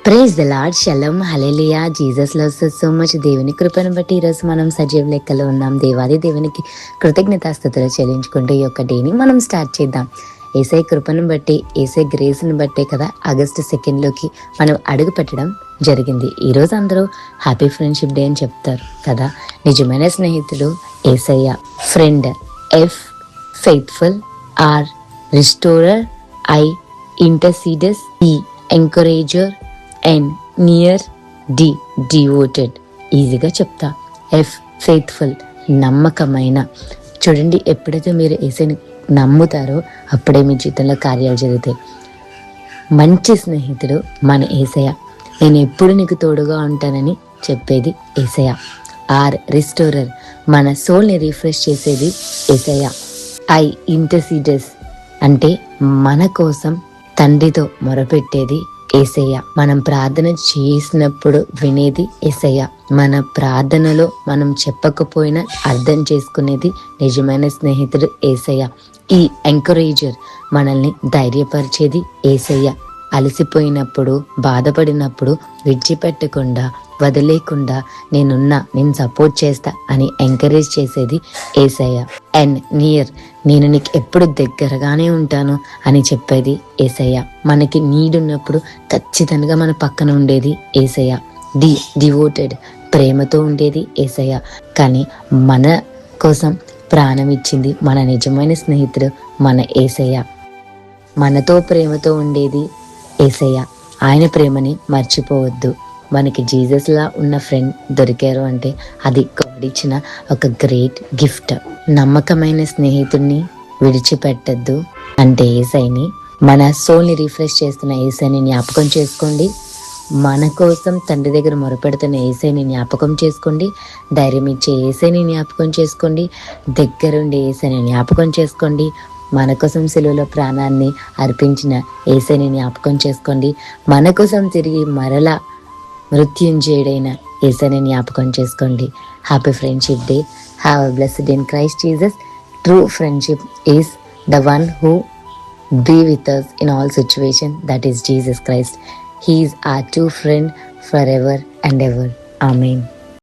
Praise the Lord, shalom, hallelujah. Jesus loves us so much. దేవుని కృపను బట్టి ఈరోజు మనం సజీవ లెక్కలో ఉన్నాం. దేవాది దేవునికి కృతజ్ఞతాస్తుతులు చెల్లించుకుంటూ ఈ యొక్క డేని మనం స్టార్ట్ చేద్దాం. ఏసై కృపను బట్టి, ఏసై గ్రేస్ని బట్టే కదా ఆగస్టు 2 మనం అడుగు పెట్టడం జరిగింది. ఈరోజు అందరూ హ్యాపీ ఫ్రెండ్షిప్ డే అని చెప్తారు కదా. నిజమైన స్నేహితుడు Yesayya. Friend F, faithful R, restorer I, intercessors E, encourager and near D, devoted. ఈజీగా చెప్తా. ఎఫ్, ఫెయిత్ఫుల్, నమ్మకమైన. చూడండి, ఎప్పుడైతే మీరు యేసుని నమ్ముతారో అప్పుడే మీ జీవితంలో కార్యాలు జరుగుతాయి. మంచి స్నేహితుడు మన యేసయ్య. నేను ఎప్పుడు నీకు తోడుగా ఉంటానని చెప్పేది యేసయ్య. ఆర్, రిస్టోరర్, మన సోల్ని రిఫ్రెష్ చేసేది యేసయ్య. ఐ, ఇంటర్సీడర్స్, అంటే మన కోసం తండ్రితో మొరపెట్టేది యేసయ్య. మనం ప్రార్థన చేసినప్పుడు వినేది యేసయ్య. మన ప్రార్థనలో మనం చెప్పకపోయినా అర్థం చేసుకునేది నిజమైన స్నేహితుడు యేసయ్య. ఈ ఎంకరేజర్, మనల్ని ధైర్యపరిచేది యేసయ్య. అలసిపోయినప్పుడు, బాధపడినప్పుడు విడిచిపెట్టకుండా, వదిలేకుండా నేను సపోర్ట్ చేస్తా అని ఎంకరేజ్ చేసేది యేసయ్య. అండ్ నియర్, నేను నీకు ఎప్పుడు దగ్గరగానే ఉంటాను అని చెప్పేది యేసయ్య. మనకి నీడ్ ఉన్నప్పుడు ఖచ్చితంగా మన పక్కన ఉండేది యేసయ్య. డి, డివోటెడ్, ప్రేమతో ఉండేది యేసయ్య. కానీ మన కోసం ప్రాణం ఇచ్చింది మన నిజమైన స్నేహితుడు మన యేసయ్య. మనతో ప్రేమతో ఉండేది యేసయ్య. ఆయన ప్రేమని మర్చిపోవద్దు. మనకి జీసస్లా ఉన్న ఫ్రెండ్ దొరికారు అంటే అది గాడ్ ఇచ్చిన ఒక గ్రేట్ గిఫ్ట్. నమ్మకమైన స్నేహితుడిని విడిచిపెట్టద్దు అంటే యేసయ్యని, మన సోల్ని రిఫ్రెష్ చేస్తున్న యేసయ్యని జ్ఞాపకం చేసుకోండి. మన కోసం తండ్రి దగ్గర మొరపెడుతున్న యేసయ్యని జ్ఞాపకం చేసుకోండి. ధైర్యం ఇచ్చే యేసయ్యని జ్ఞాపకం చేసుకోండి. దగ్గరుండే యేసయ్యని జ్ఞాపకం చేసుకోండి. మన కోసం సిలువలో ప్రాణాన్ని అర్పించిన యేసయ్యని జ్ఞాపకం చేసుకోండి. మన కోసం తిరిగి మరలా మృత్యుంజయుడైన యేసయ్యని జ్ఞాపకం చేసుకోండి. Happy friendship day. Have a blessed day in Christ Jesus. True friendship is the one who be with us in all situations, that is Jesus Christ. He is our true friend forever and ever. Amen.